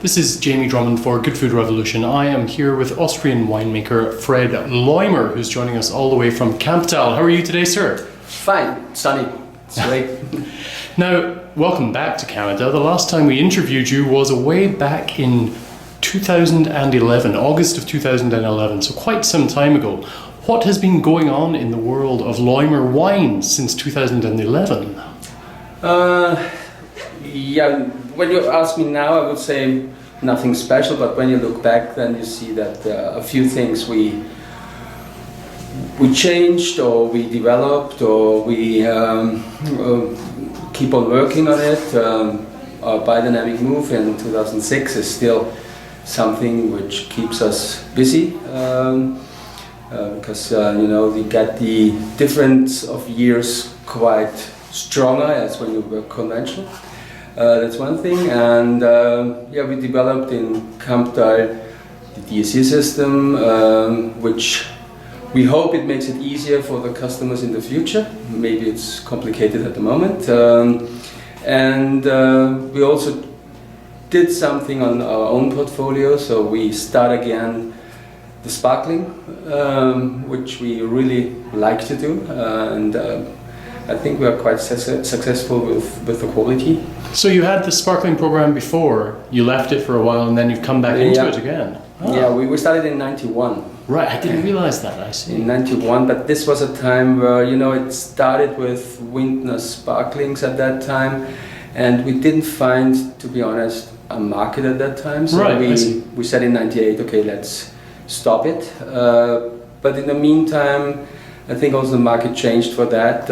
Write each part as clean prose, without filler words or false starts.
This is Jamie Drummond for Good Food Revolution. I am here with Austrian winemaker Fred Loimer, who's joining us all the way from Camptal. How are you today, sir? Fine, sunny. It's great. Now, welcome back to Canada. The last time we interviewed you was way back in 2011, August of 2011, so quite some time ago. What has been going on in the world of Loimer wines since 2011? Yeah, when you ask me now, I would say nothing special, but when you look back, then you see that a few things we changed, or we developed, or we keep on working on it. Our biodynamic move in 2006 is still something which keeps us busy, because we get the difference of years quite stronger as when you work conventional. That's one thing, and we developed in Camptal the DSC system, which we hope it makes it easier for the customers in the future. Maybe it's complicated at the moment, and we also did something on our own portfolio. So we start again the sparkling, which we really like to do, and I think we are quite successful with the quality. So you had the sparkling program before, you left it for a while, and then you've come back into it again. Oh. Yeah, we started in '91. Right, I didn't realize that, I see. In '91, but this was a time where, it started with Windner sparklings at that time, and we didn't find, to be honest, a market at that time. So we said in '98, okay, let's stop it. But in the meantime, I think also the market changed for that.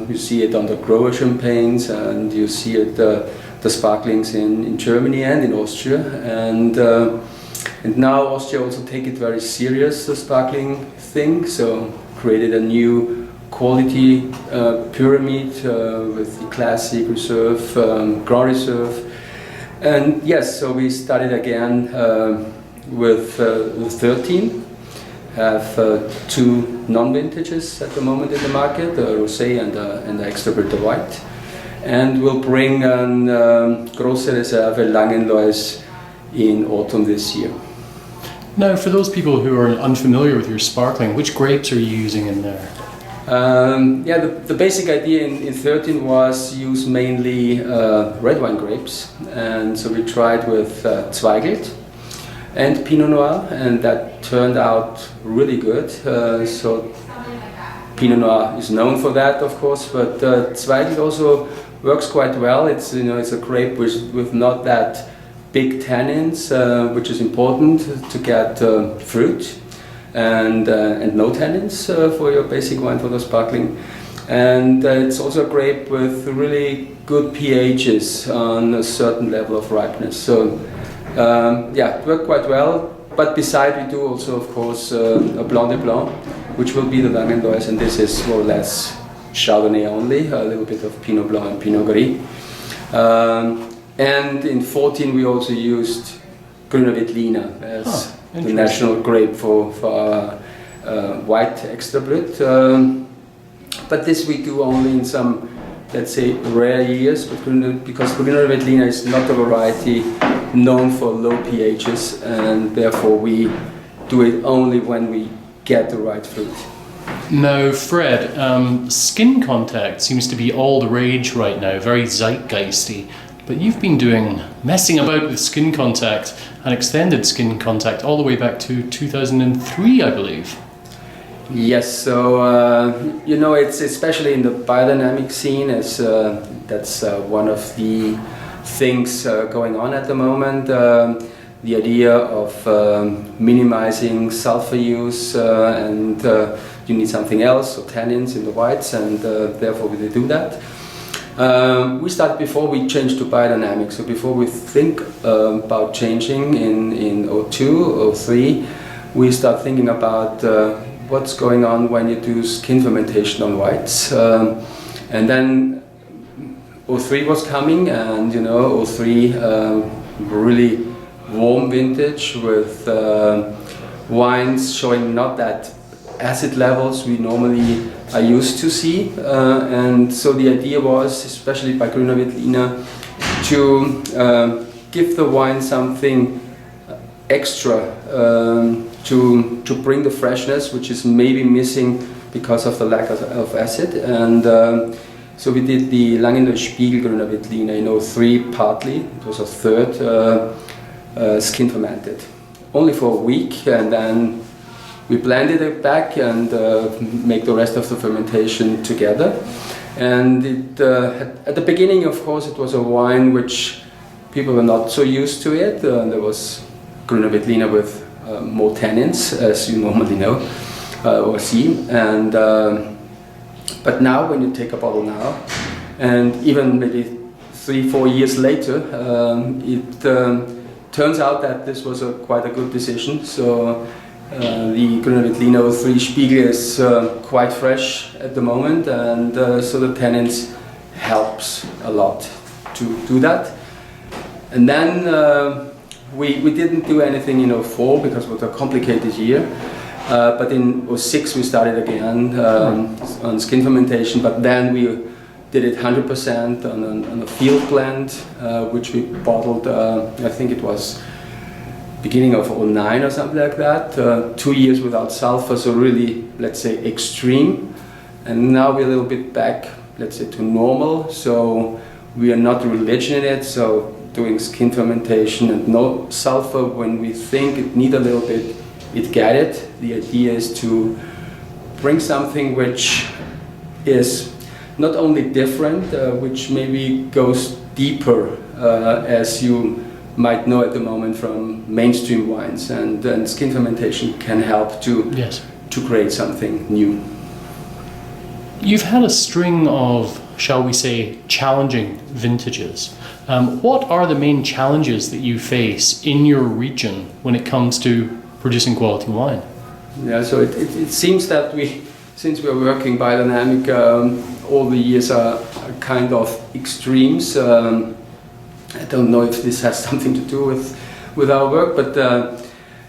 You see it on the grower champagnes, and you see it the sparklings in Germany and in Austria, and now Austria also take it very serious, the sparkling thing. So created a new quality pyramid with the classic, reserve, grand reserve, and yes, so we started again with 13. Have two non-vintages at the moment in the market, the Rosé and the Extra Bitter White, and we'll bring Grosse Reserve Langenlois in autumn this year. Now, for those people who are unfamiliar with your sparkling, which grapes are you using in there? The basic idea in 13 was use mainly red wine grapes, and so we tried with Zweigelt and Pinot Noir, and that turned out really good. So Pinot Noir is known for that, of course, but Zweigelt also works quite well. It's it's a grape with not that big tannins, which is important to get fruit, and no tannins for your basic wine, for the sparkling. And it's also a grape with really good pHs on a certain level of ripeness. So it worked quite well. But beside, we do also, of course, a Blanc de Blanc, which will be the Langenlois, and this is more or less Chardonnay only, a little bit of Pinot Blanc and Pinot Gris. And in 14, we also used Grüner Veltliner as the national grape for our white extra brut. But this we do only in some, let's say, rare years, because Grüner Veltliner is not a variety known for low pHs, and therefore we do it only when we get the right fruit. Now, Fred, skin contact seems to be all the rage right now, very zeitgeisty, but you've been messing about with skin contact and extended skin contact all the way back to 2003, I believe. Yes, so it's especially in the biodynamic scene, that's one of the things going on at the moment. The idea of minimizing sulfur use, and you need something else, so tannins in the whites, and therefore we do that. We started before we changed to biodynamic, so before we think about changing in 02, 03, we start thinking about what's going on when you do skin fermentation on whites. And then 03 was coming, and 03 really warm vintage with wines showing not that acid levels we normally are used to see, and so the idea was, especially by Grüner Veltliner, to give the wine something extra to bring the freshness, which is maybe missing because of the lack of acid. And so we did the Langendois Spiegel Grüner Veltliner, 3 partly, it was a third skin fermented. Only for a week, and then we blended it back and make the rest of the fermentation together. And it, at the beginning, of course, it was a wine which people were not so used to it. There was Grüner Veltliner with more tannins, as you normally know or see. And but now, when you take a bottle now, and even maybe 3-4 years later, it turns out that this was quite a good decision. So the Grüner Veltliner 3 Spiegel is quite fresh at the moment, and so the tannins helps a lot to do that. And then we didn't do anything in 2004 because it was a complicated year. But in 2006 we started again on skin fermentation, but then we did it 100% on a field blend, which we bottled, I think it was beginning of 2009 or something like that. 2 years without sulfur, so really, let's say, extreme. And now we're a little bit back, let's say, to normal. So we are not religion in it, so doing skin fermentation and no sulfur when we think it need a little bit, it get it. The idea is to bring something which is not only different, which maybe goes deeper, as you might know at the moment from mainstream wines, and skin fermentation can help to create something new. You've had a string of, shall we say, challenging vintages. What are the main challenges that you face in your region when it comes to producing quality wine? Yeah, so it seems that since we're working biodynamic, all the years are kind of extremes. I don't know if this has something to do with our work, but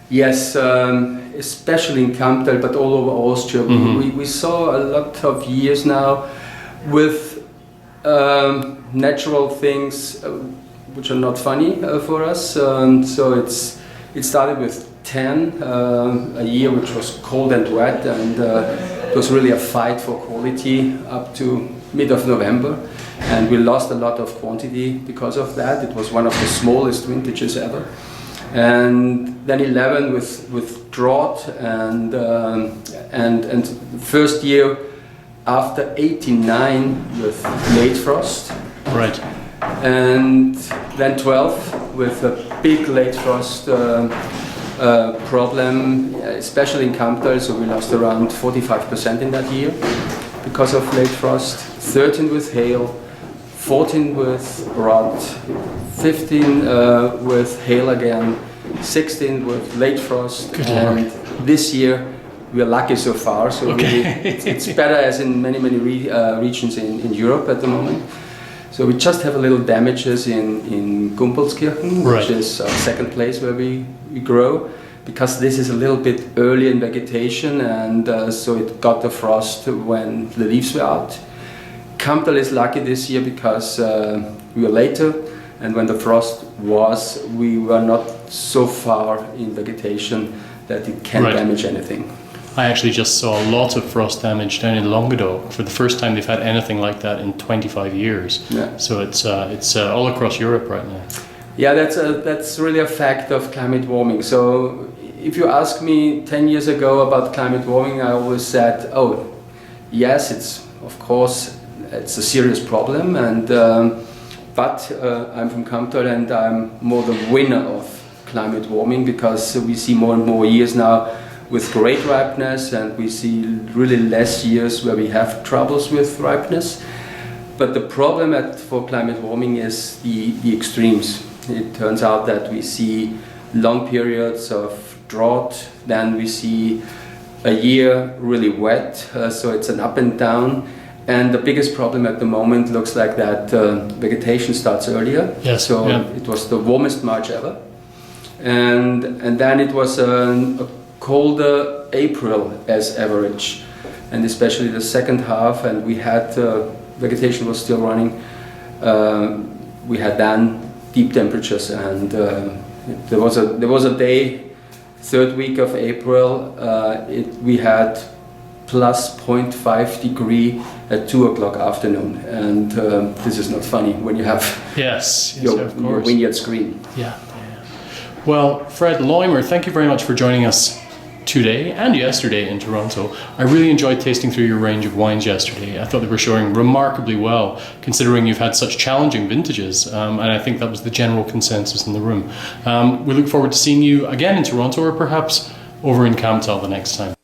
yes, especially in Kamptal, but all over Austria, we saw a lot of years now with natural things which are not funny for us. So it started with 10 a year, which was cold and wet, and it was really a fight for quality up to mid of November, and we lost a lot of quantity because of that. It was one of the smallest vintages ever. And then 11 with drought, and first year after 89 with late frost. Right. And then 12 with a big late frost problem, especially in Kamptal, so we lost around 45% in that year because of late frost. 13 with hail, 14 with rot, 15 with hail again, 16 with late frost. Good and Lord. This year we are lucky so far, so really, it's better as in many regions in Europe at the moment. So we just have a little damages in Gumpelskirchen, right, which is our second place where we grow, because this is a little bit early in vegetation, and so it got the frost when the leaves were out. Kamptal is lucky this year because we were later, and when the frost was, we were not so far in vegetation that it can damage anything. I actually just saw a lot of frost damage down in Languedoc. For the first time they've had anything like that in 25 years. Yeah. So it's all across Europe right now. Yeah, that's really a fact of climate warming. So if you ask me 10 years ago about climate warming, I always said, oh, yes, it's of course it's a serious problem, and but I'm from Kamptal and I'm more the winner of climate warming, because we see more and more years now with great ripeness, and we see really less years where we have troubles with ripeness. But the problem for climate warming is the extremes. It turns out that we see long periods of drought, then we see a year really wet, so it's an up and down. And the biggest problem at the moment looks like that vegetation starts earlier. Yes, so it was the warmest March ever. And then it was a colder April as average, and especially the second half, and we had vegetation was still running. We had then deep temperatures, and there was a day, third week of April, we had plus 0.5 degree at 2 o'clock afternoon, and this is not funny when you have your vineyard screen. Yeah. Well, Fred Loimer, thank you very much for joining us today and yesterday in Toronto. I really enjoyed tasting through your range of wines yesterday. I thought they were showing remarkably well, considering you've had such challenging vintages, and I think that was the general consensus in the room. We look forward to seeing you again in Toronto, or perhaps over in Campbell the next time.